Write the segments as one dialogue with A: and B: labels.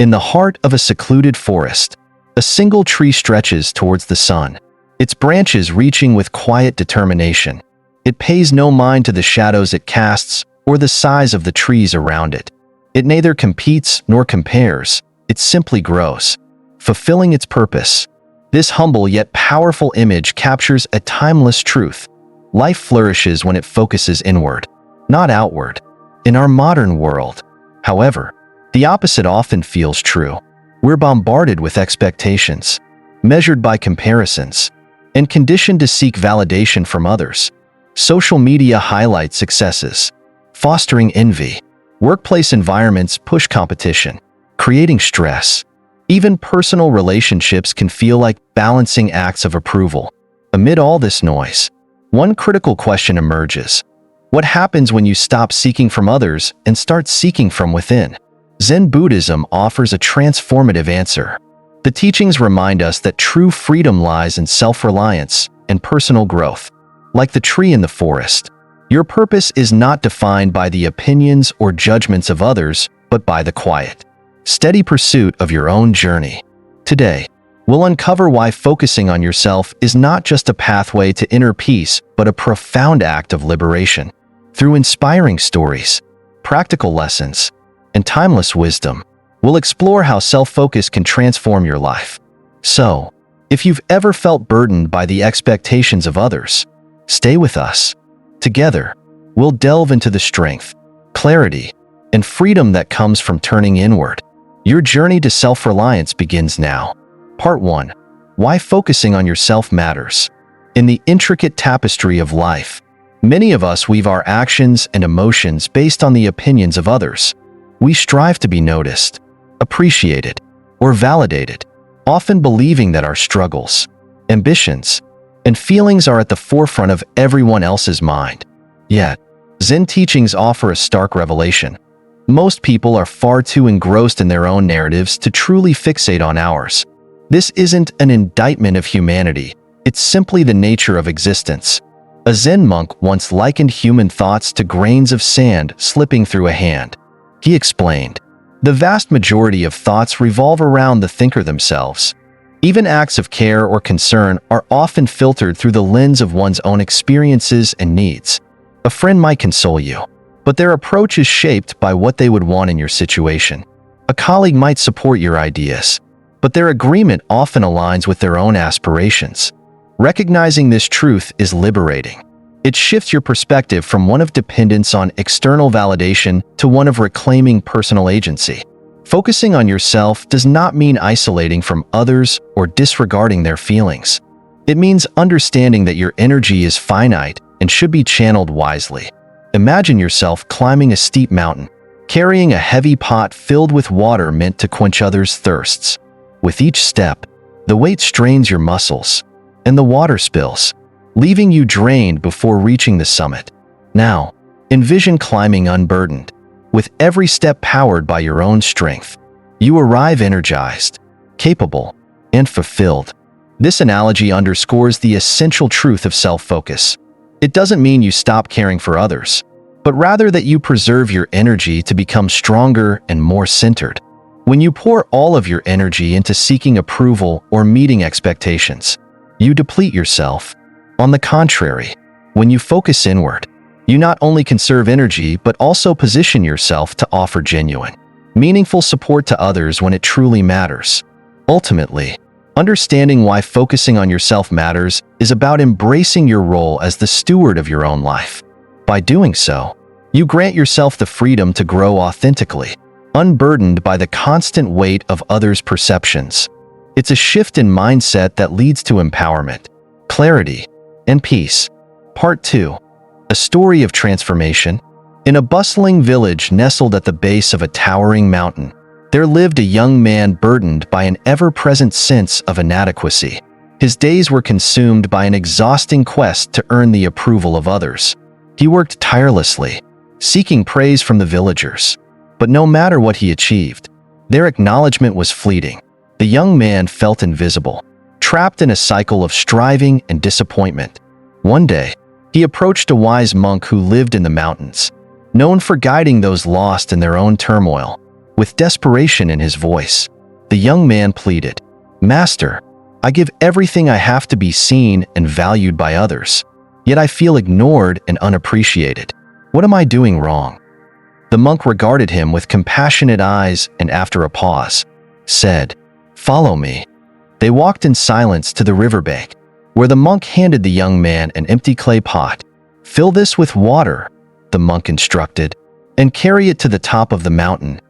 A: In the heart of a secluded forest, a single tree stretches towards the sun, its branches reaching with quiet determination. It pays no mind to the shadows it casts or the size of the trees around it. It neither competes nor compares, it simply grows, fulfilling its purpose. This humble yet powerful image captures a timeless truth. Life flourishes when it focuses inward, not outward. In our modern world, however, the opposite often feels true. We're bombarded with expectations, measured by comparisons, and conditioned to seek validation from others. Social media highlights successes, fostering envy. Workplace environments push competition, creating stress. Even personal relationships can feel like balancing acts of approval. Amid all this noise, one critical question emerges. What happens when you stop seeking from others and start seeking from within? Zen Buddhism offers a transformative answer. The teachings remind us that true freedom lies in self-reliance and personal growth. Like the tree in the forest, your purpose is not defined by the opinions or judgments of others, but by the quiet, steady pursuit of your own journey. Today, we'll uncover why focusing on yourself is not just a pathway to inner peace, but a profound act of liberation. Through inspiring stories, practical lessons, and timeless wisdom, we'll explore how self-focus can transform your life. So, if you've ever felt burdened by the expectations of others, stay with us. Together, we'll delve into the strength, clarity, and freedom that comes from turning inward. Your journey to self-reliance begins now. Part 1. Why focusing on yourself matters. In the intricate tapestry of life, many of us weave our actions and emotions based on the opinions of others. We strive to be noticed, appreciated, or validated, often believing that our struggles, ambitions, and feelings are at the forefront of everyone else's mind. Yet, Zen teachings offer a stark revelation. Most people are far too engrossed in their own narratives to truly fixate on ours. This isn't an indictment of humanity, it's simply the nature of existence. A Zen monk once likened human thoughts to grains of sand slipping through a hand. He explained, "The vast majority of thoughts revolve around the thinker themselves. Even acts of care or concern are often filtered through the lens of one's own experiences and needs. A friend might console you, but their approach is shaped by what they would want in your situation. A colleague might support your ideas, but their agreement often aligns with their own aspirations." Recognizing this truth is liberating. It shifts your perspective from one of dependence on external validation to one of reclaiming personal agency. Focusing on yourself does not mean isolating from others or disregarding their feelings. It means understanding that your energy is finite and should be channeled wisely. Imagine yourself climbing a steep mountain, carrying a heavy pot filled with water meant to quench others' thirsts. With each step, the weight strains your muscles, and the water spills, leaving you drained before reaching the summit. Now, envision climbing unburdened, with every step powered by your own strength. You arrive energized, capable, and fulfilled. This analogy underscores the essential truth of self-focus. It doesn't mean you stop caring for others, but rather that you preserve your energy to become stronger and more centered. When you pour all of your energy into seeking approval or meeting expectations, you deplete yourself. On the contrary, when you focus inward, you not only conserve energy but also position yourself to offer genuine, meaningful support to others when it truly matters. Ultimately, understanding why focusing on yourself matters is about embracing your role as the steward of your own life. By doing so, you grant yourself the freedom to grow authentically, unburdened by the constant weight of others' perceptions. It's a shift in mindset that leads to empowerment, clarity, and peace. Part 2. A story of transformation. In a bustling village nestled at the base of a towering mountain, there lived a young man burdened by an ever-present sense of inadequacy. His days were consumed by an exhausting quest to earn the approval of others. He worked tirelessly, seeking praise from the villagers. But no matter what he achieved, their acknowledgement was fleeting. The young man felt invisible, trapped in a cycle of striving and disappointment. One day, he approached a wise monk who lived in the mountains, known for guiding those lost in their own turmoil. with desperation in his voice. The young man pleaded, "Master, I give everything I have to be seen and valued by others, yet I feel ignored and unappreciated. What am I doing wrong?" The monk regarded him with compassionate eyes and, after a pause, said, "Follow me." They walked in silence to the riverbank, where the monk handed the young man an empty clay pot. "Fill this with water," the monk instructed, "and carry it to the top of the mountain."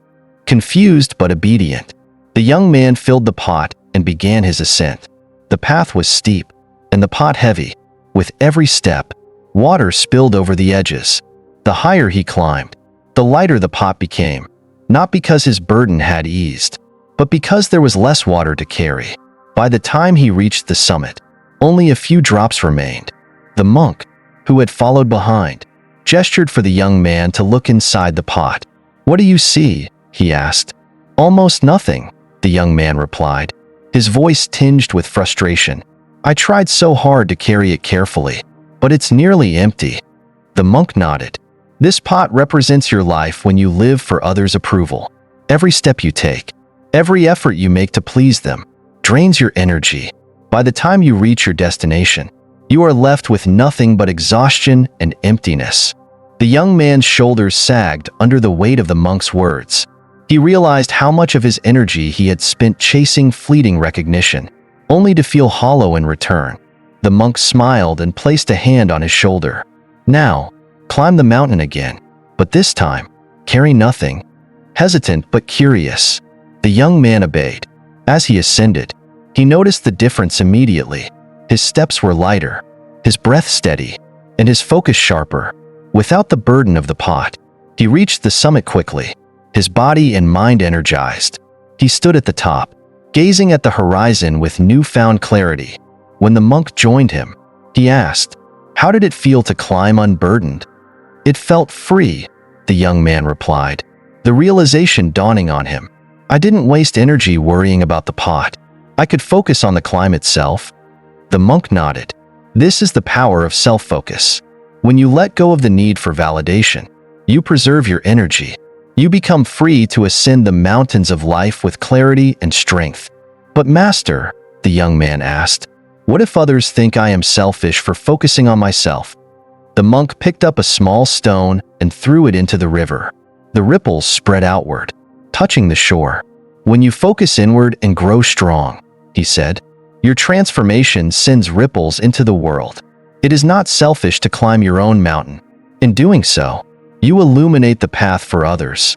A: Confused but obedient, the young man filled the pot and began his ascent. The path was steep, and the pot heavy. With every step, water spilled over the edges. The higher he climbed, the lighter the pot became, not because his burden had eased, but because there was less water to carry. By the time he reached the summit, only a few drops remained. The monk, who had followed behind, gestured for the young man to look inside the pot. "What do you see?" he asked. "Almost nothing," the young man replied, his voice tinged with frustration. "I tried so hard to carry it carefully, but it's nearly empty." The monk nodded. "This pot represents your life when you live for others' approval. Every step you take, every effort you make to please them, drains your energy. By the time you reach your destination, you are left with nothing but exhaustion and emptiness." The young man's shoulders sagged under the weight of the monk's words. He realized how much of his energy he had spent chasing fleeting recognition, only to feel hollow in return. The monk smiled and placed a hand on his shoulder. "Now, climb the mountain again, but this time, carry nothing." Hesitant but curious, the young man obeyed. As he ascended, he noticed the difference immediately. His steps were lighter, his breath steady, and his focus sharper. Without the burden of the pot, he reached the summit quickly, his body and mind energized. He stood at the top, gazing at the horizon with newfound clarity. When the monk joined him, he asked, "How did it feel to climb unburdened?" "It felt free," the young man replied, the realization dawning on him. "I didn't waste energy worrying about the pot. I could focus on the climb itself." The monk nodded. This is the power of self-focus. When you let go of the need for validation, you preserve your energy. You become free to ascend the mountains of life with clarity and strength. "But Master," the young man asked, "what if others think I am selfish for focusing on myself?" The monk picked up a small stone and threw it into the river. The ripples spread outward, touching the shore. "When you focus inward and grow strong," he said, "your transformation sends ripples into the world. It is not selfish to climb your own mountain. In doing so, you illuminate the path for others."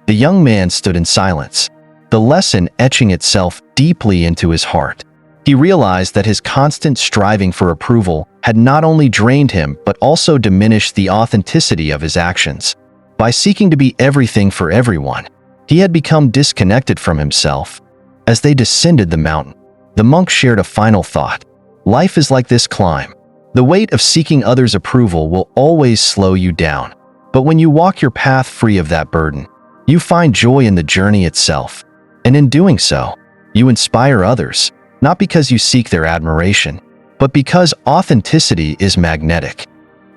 A: The young man stood in silence, the lesson etching itself deeply into his heart. He realized that his constant striving for approval had not only drained him but also diminished the authenticity of his actions. By seeking to be everything for everyone, he had become disconnected from himself. As they descended the mountain, the monk shared a final thought. Life is like this climb. The weight of seeking others' approval will always slow you down. But when you walk your path free of that burden, you find joy in the journey itself. And in doing so, you inspire others, not because you seek their admiration, but because authenticity is magnetic.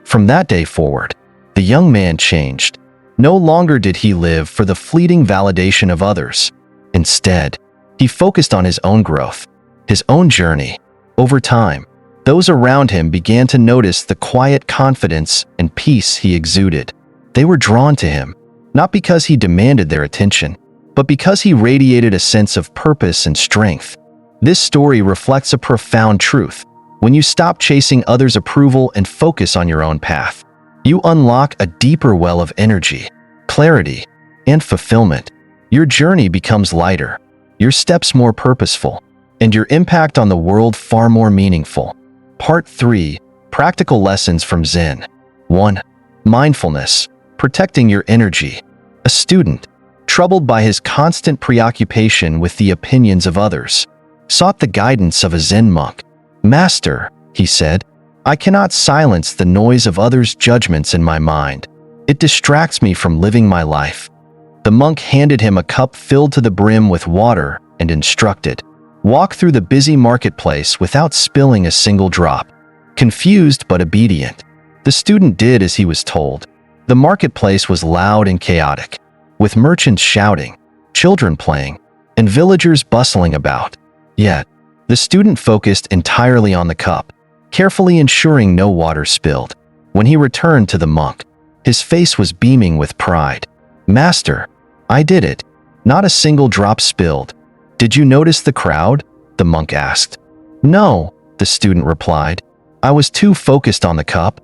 A: From that day forward, the young man changed. No longer did he live for the fleeting validation of others. Instead, he focused on his own growth, his own journey. Over time, those around him began to notice the quiet confidence and peace he exuded. They were drawn to him, not because he demanded their attention, but because he radiated a sense of purpose and strength. This story reflects a profound truth. When you stop chasing others' approval and focus on your own path, you unlock a deeper well of energy, clarity, and fulfillment. Your journey becomes lighter, your steps more purposeful, and your impact on the world far more meaningful. Part 3. Practical Lessons from Zen. 1. Mindfulness. Protecting your energy. A student, troubled by his constant preoccupation with the opinions of others, sought the guidance of a Zen monk. "Master," he said, "I cannot silence the noise of others' judgments in my mind. It distracts me from living my life." The monk handed him a cup filled to the brim with water and instructed, "Walk through the busy marketplace without spilling a single drop." Confused but obedient, the student did as he was told. The marketplace was loud and chaotic, with merchants shouting, children playing, and villagers bustling about. Yet, the student focused entirely on the cup, carefully ensuring no water spilled. When he returned to the monk, his face was beaming with pride. "Master, I did it. Not a single drop spilled." "Did you notice the crowd?" the monk asked. "No," the student replied. "I was too focused on the cup."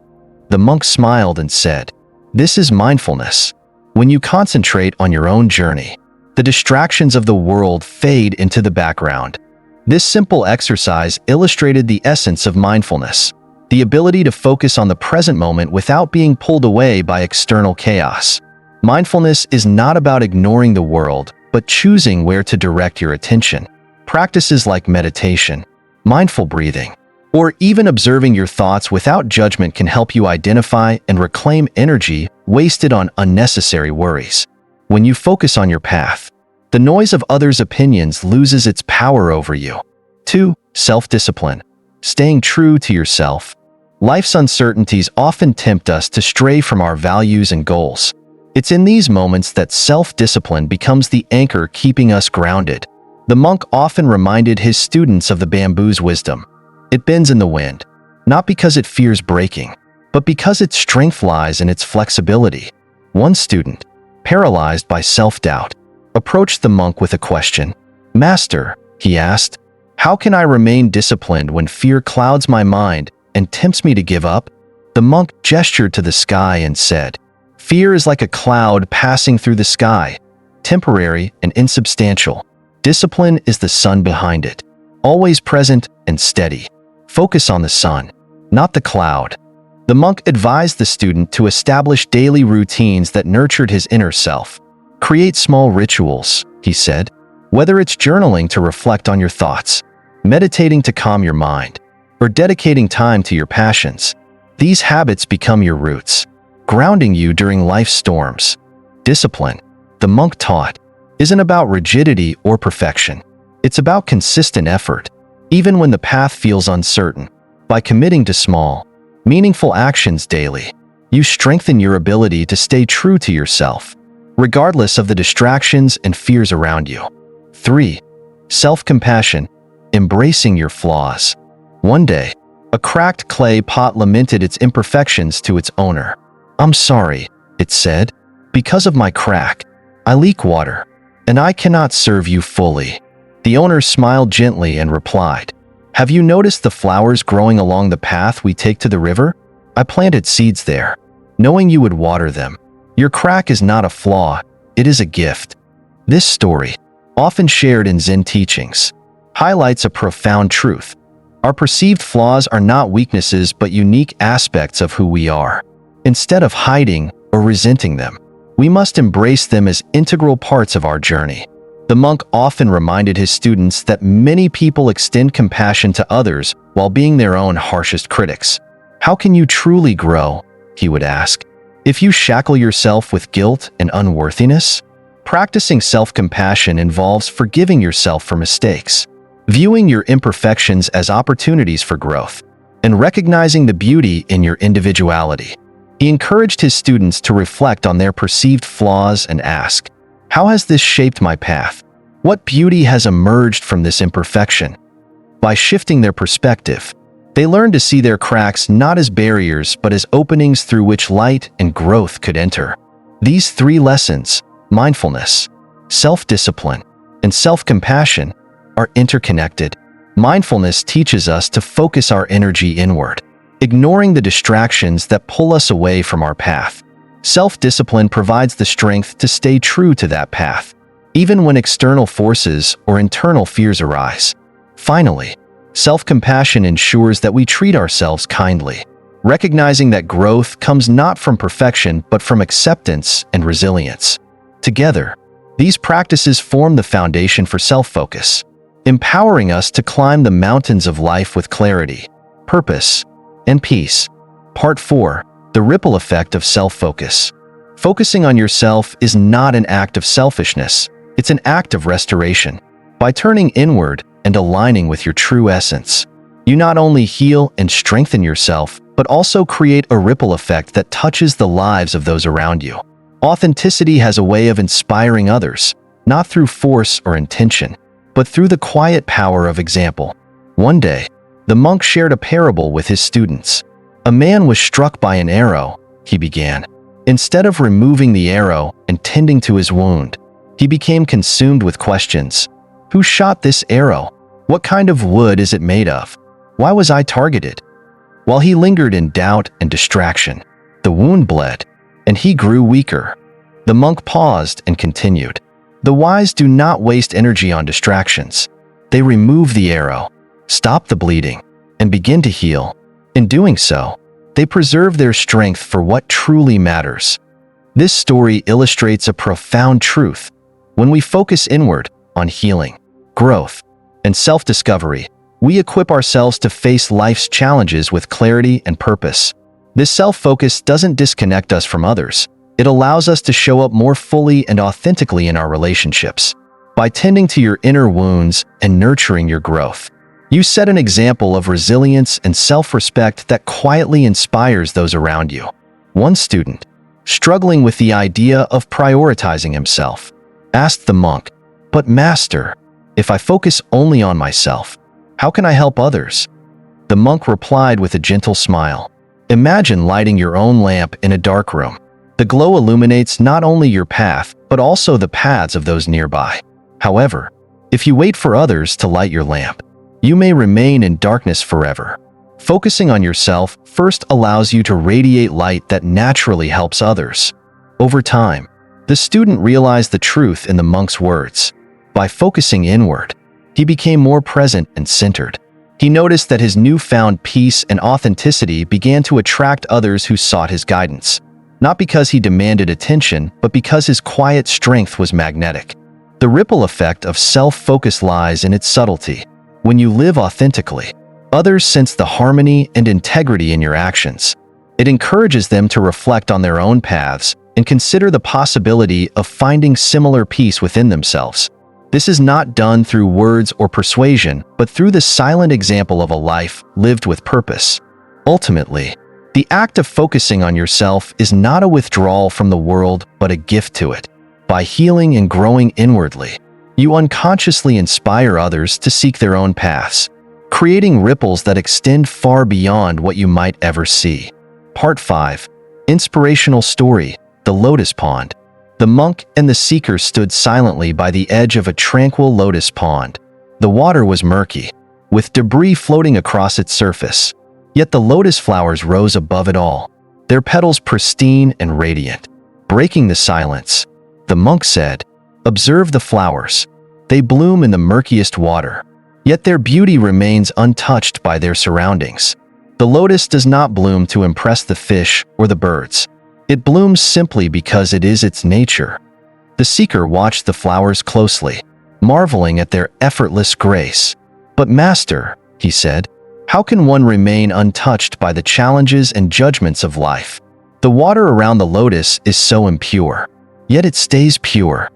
A: The monk smiled and said, "This is mindfulness. When you concentrate on your own journey, the distractions of the world fade into the background." This simple exercise illustrated the essence of mindfulness, the ability to focus on the present moment without being pulled away by external chaos. Mindfulness is not about ignoring the world, but choosing where to direct your attention. Practices like meditation, mindful breathing, or even observing your thoughts without judgment can help you identify and reclaim energy wasted on unnecessary worries. When you focus on your path, the noise of others' opinions loses its power over you. 2. Self-discipline. Staying true to yourself. Life's uncertainties often tempt us to stray from our values and goals. It's in these moments that self-discipline becomes the anchor keeping us grounded. The monk often reminded his students of the bamboo's wisdom. It bends in the wind, not because it fears breaking, but because its strength lies in its flexibility. One student, paralyzed by self-doubt, approached the monk with a question. "Master," he asked, "how can I remain disciplined when fear clouds my mind and tempts me to give up?" The monk gestured to the sky and said, "Fear is like a cloud passing through the sky, temporary and insubstantial. Discipline is the sun behind it, always present and steady. Focus on the sun, not the cloud." The monk advised the student to establish daily routines that nurtured his inner self. "Create small rituals," he said, "whether it's journaling to reflect on your thoughts, meditating to calm your mind, or dedicating time to your passions. These habits become your roots, grounding you during life's storms." Discipline, the monk taught, isn't about rigidity or perfection. It's about consistent effort, even when the path feels uncertain. By committing to small, meaningful actions daily, you strengthen your ability to stay true to yourself, regardless of the distractions and fears around you. 3. Self-compassion, embracing your flaws. One day, a cracked clay pot lamented its imperfections to its owner. "I'm sorry," it said. "Because of my crack, I leak water, and I cannot serve you fully." The owner smiled gently and replied, "Have you noticed the flowers growing along the path we take to the river? I planted seeds there, knowing you would water them. Your crack is not a flaw, it is a gift." This story, often shared in Zen teachings, highlights a profound truth. Our perceived flaws are not weaknesses but unique aspects of who we are. Instead of hiding or resenting them, we must embrace them as integral parts of our journey. The monk often reminded his students that many people extend compassion to others while being their own harshest critics. "How can you truly grow?" he would ask, "if you shackle yourself with guilt and unworthiness?" Practicing self-compassion involves forgiving yourself for mistakes, viewing your imperfections as opportunities for growth, and recognizing the beauty in your individuality. He encouraged his students to reflect on their perceived flaws and ask, "How has this shaped my path? What beauty has emerged from this imperfection?" By shifting their perspective, they learned to see their cracks not as barriers but as openings through which light and growth could enter. These 3 lessons, mindfulness, self-discipline, and self-compassion, are interconnected. Mindfulness teaches us to focus our energy inward, ignoring the distractions that pull us away from our path. Self-discipline provides the strength to stay true to that path, even when external forces or internal fears arise. Finally, self-compassion ensures that we treat ourselves kindly, recognizing that growth comes not from perfection but from acceptance and resilience. Together, these practices form the foundation for self-focus, empowering us to climb the mountains of life with clarity, purpose, and peace. Part 4. The ripple effect of self-focus. Focusing on yourself is not an act of selfishness, it's an act of restoration. By turning inward and aligning with your true essence, you not only heal and strengthen yourself, but also create a ripple effect that touches the lives of those around you. Authenticity has a way of inspiring others, not through force or intention, but through the quiet power of example. One day, the monk shared a parable with his students. A man was struck by an arrow, he began. Instead of removing the arrow and tending to his wound, he became consumed with questions. Who shot this arrow? What kind of wood is it made of? Why was I targeted? While he lingered in doubt and distraction, the wound bled, and he grew weaker. The monk paused and continued. The wise do not waste energy on distractions. They remove the arrow, stop the bleeding, and begin to heal. In doing so, they preserve their strength for what truly matters. This story illustrates a profound truth. When we focus inward on healing, growth, and self-discovery, we equip ourselves to face life's challenges with clarity and purpose. This self-focus doesn't disconnect us from others. It allows us to show up more fully and authentically in our relationships. By tending to your inner wounds and nurturing your growth, you set an example of resilience and self-respect that quietly inspires those around you. One student, struggling with the idea of prioritizing himself, asked the monk, "But Master, if I focus only on myself, how can I help others?" The monk replied with a gentle smile. Imagine lighting your own lamp in a dark room. The glow illuminates not only your path, but also the paths of those nearby. However, if you wait for others to light your lamp, you may remain in darkness forever. Focusing on yourself first allows you to radiate light that naturally helps others. Over time, the student realized the truth in the monk's words. By focusing inward, he became more present and centered. He noticed that his newfound peace and authenticity began to attract others who sought his guidance. Not because he demanded attention, but because his quiet strength was magnetic. The ripple effect of self-focus lies in its subtlety. When you live authentically, others sense the harmony and integrity in your actions. It encourages them to reflect on their own paths and consider the possibility of finding similar peace within themselves. This is not done through words or persuasion, but through the silent example of a life lived with purpose. Ultimately, the act of focusing on yourself is not a withdrawal from the world, but a gift to it. By healing and growing inwardly, you unconsciously inspire others to seek their own paths, creating ripples that extend far beyond what you might ever see. Part 5. Inspirational Story: The Lotus Pond. The monk and the seeker stood silently by the edge of a tranquil lotus pond. The water was murky, with debris floating across its surface. Yet the lotus flowers rose above it all, their petals pristine and radiant. Breaking the silence, the monk said, "Observe the flowers. They bloom in the murkiest water, yet their beauty remains untouched by their surroundings. The lotus does not bloom to impress the fish or the birds. It blooms simply because it is its nature." The seeker watched the flowers closely, marveling at their effortless grace. "But Master," he said, "how can one remain untouched by the challenges and judgments of life? The water around the lotus is so impure, yet it stays pure."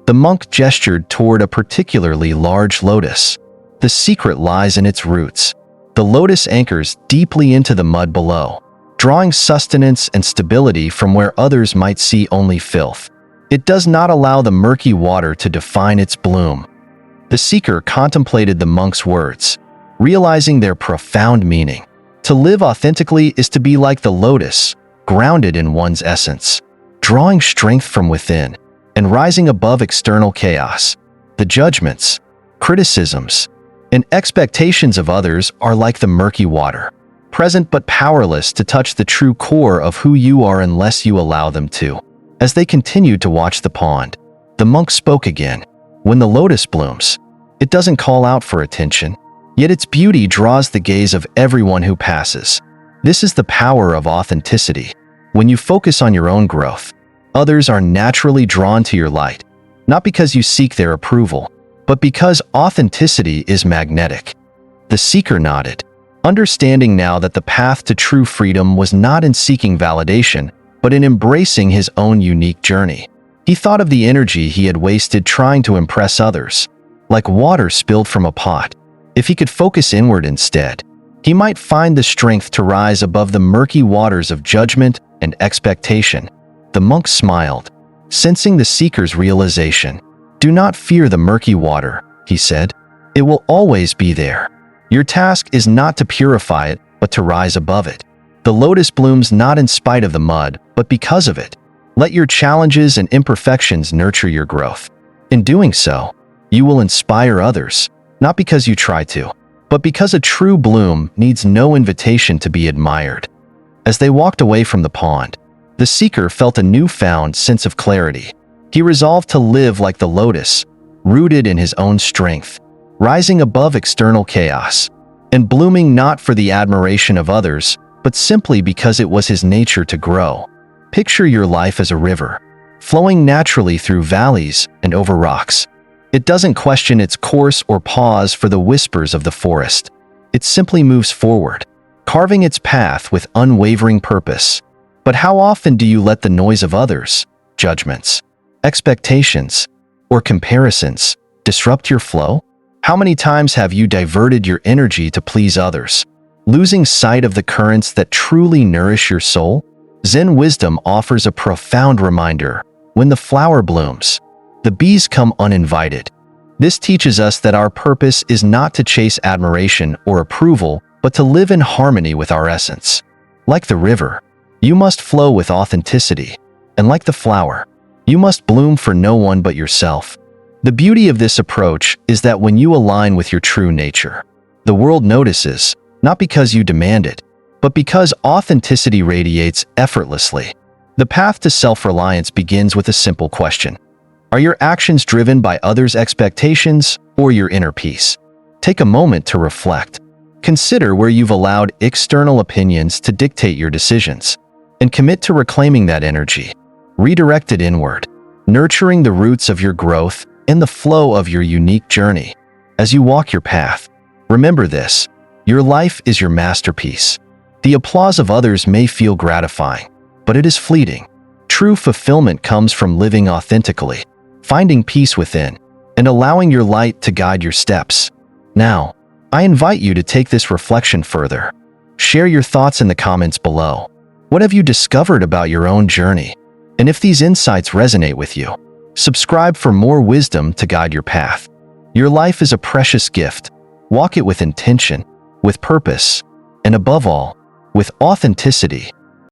A: The monk gestured toward a particularly large lotus. The secret lies in its roots. The lotus anchors deeply into the mud below, drawing sustenance and stability from where others might see only filth. It does not allow the murky water to define its bloom. The seeker contemplated the monk's words, realizing their profound meaning. To live authentically is to be like the lotus, grounded in one's essence, drawing strength from within, and rising above external chaos. The judgments, criticisms, and expectations of others are like the murky water, present but powerless to touch the true core of who you are unless you allow them to. As they continued to watch the pond, the monk spoke again. When the lotus blooms, it doesn't call out for attention, yet its beauty draws the gaze of everyone who passes. This is the power of authenticity. When you focus on your own growth, others are naturally drawn to your light, not because you seek their approval, but because authenticity is magnetic. The seeker nodded, understanding now that the path to true freedom was not in seeking validation, but in embracing his own unique journey. He thought of the energy he had wasted trying to impress others, like water spilled from a pot. If he could focus inward instead, he might find the strength to rise above the murky waters of judgment and expectation. The monk smiled, sensing the seeker's realization. "Do not fear the murky water," he said. "It will always be there. Your task is not to purify it, but to rise above it. The lotus blooms not in spite of the mud, but because of it. Let your challenges and imperfections nurture your growth. In doing so, you will inspire others, not because you try to, but because a true bloom needs no invitation to be admired." As they walked away from the pond, the seeker felt a newfound sense of clarity. He resolved to live like the lotus, rooted in his own strength, rising above external chaos, and blooming not for the admiration of others, but simply because it was his nature to grow. Picture your life as a river, flowing naturally through valleys and over rocks. It doesn't question its course or pause for the whispers of the forest. It simply moves forward, carving its path with unwavering purpose. But how often do you let the noise of others, judgments, expectations, or comparisons disrupt your flow? How many times have you diverted your energy to please others, losing sight of the currents that truly nourish your soul? Zen wisdom offers a profound reminder. When the flower blooms, the bees come uninvited. This teaches us that our purpose is not to chase admiration or approval, but to live in harmony with our essence. Like the river, you must flow with authenticity, and like the flower, you must bloom for no one but yourself. The beauty of this approach is that when you align with your true nature, the world notices, not because you demand it, but because authenticity radiates effortlessly. The path to self-reliance begins with a simple question. Are your actions driven by others' expectations or your inner peace? Take a moment to reflect. Consider where you've allowed external opinions to dictate your decisions, and commit to reclaiming that energy. Redirect it inward, nurturing the roots of your growth and the flow of your unique journey. As you walk your path, remember this: your life is your masterpiece. The applause of others may feel gratifying, but it is fleeting. True fulfillment comes from living authentically, finding peace within, and allowing your light to guide your steps. Now, I invite you to take this reflection further. Share your thoughts in the comments below. What have you discovered about your own journey? And if these insights resonate with you, subscribe for more wisdom to guide your path. Your life is a precious gift. Walk it with intention, with purpose, and above all, with authenticity.